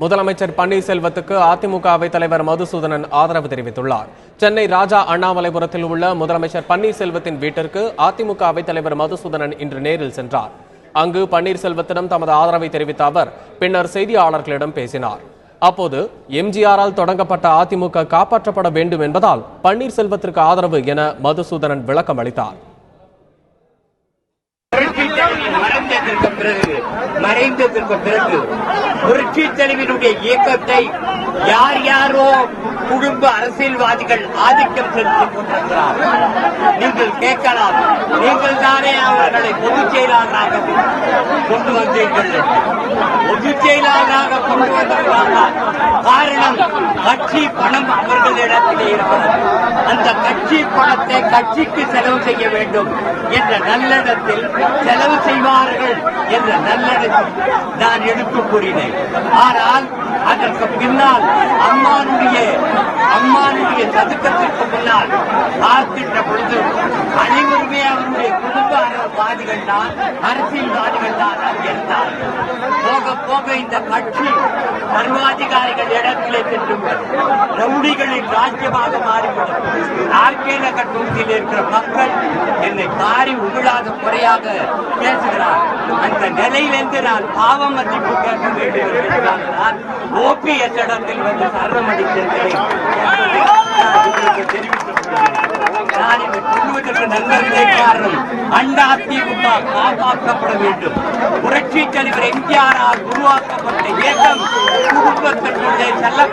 முதலமைச்சர் பன்னீர்செல்வத்துக்கு அதிமுக அவைத் தலைவர் மதுசூதனன் ஆதரவு தெரிவித்துள்ளார். சென்னை ராஜா அண்ணாமலைபுரத்தில் உள்ள முதலமைச்சர் பன்னீர்செல்வத்தின் வீட்டிற்கு அதிமுக அவைத் தலைவர் மதுசூதனன் இன்று நேரில் சென்றார். அங்கு பன்னீர்செல்வத்திடம் தமது ஆதரவை தெரிவித்த அவர் பின்னர் செய்தியாளர்களிடம் பேசினார். அப்போது எம்ஜிஆரால் தொடங்கப்பட்ட அதிமுக காப்பாற்றப்பட வேண்டும் என்பதால் பன்னீர்செல்வத்திற்கு ஆதரவு என மதுசூதனன் விளக்கம் அளித்தார். மறைந்ததற்கு பிறகு புரட்சி தலைவருடைய இயக்கத்தை யார் யாரோ குடும்ப அரசியல்வாதிகள் ஆதிக்கம் செலுத்திக் கொண்டிருக்கிறார். நீங்கள் கேட்கலாம், நீங்கள் தானே அவர்களை பொதுச் செயலாளராக கொண்டு வந்தீர்கள். பொதுச் செயலாளராக கொண்டு வந்திருக்கிறார்கள். காரணம், கட்சி பணம் அவர்களிடத்திலே இருக்கிறது. அந்த கட்சி பணத்தை கட்சிக்கு செலவு செய்ய வேண்டும் என்ற நல்லெண்ணத்தில் செலவு செய்வார்கள் என்ற நல்லெண்ணத்தில் நான் எடுத்துக் கூறினேன். ஆனால் அதற்கு பின்னால் அம்மானுடைய சதுக்கத்திற்கு முன்னால் பார்க்கின்ற பொழுது அனைவருமே அவருடைய குடும்ப அரசியல்வாதிகள் தான் அங்கிருந்தார். போக போக இந்த கட்சி சர்வாதிகாரிகள் இடத்திலே சென்றுள்ளது. ரவுடிகளின் ராஜ்யமாக மாறிவிடும். ஆர்கே நகர் தொகுதியில் இருக்கிற மக்கள் என்னை காரி உமிழாத முறையாக பேசுகிறார். அந்த நிலையிலிருந்து நான் பாவ மதிப்பு கேட்க வேண்டும் என்றால் ஓபிஎஸ் இடத்தில் வந்து சரணமடைந்திருக்கிறேன். நான் இதை சொல்வதற்கு நண்பர்களே காரணம், அதிமுக காப்பாற்றப்பட வேண்டும். புரட்சி தலைவர் எம்ஜிஆரால் உருவாக்கப்பட்ட இயக்கம் குடும்பத்திற்குள்ளே செல்ல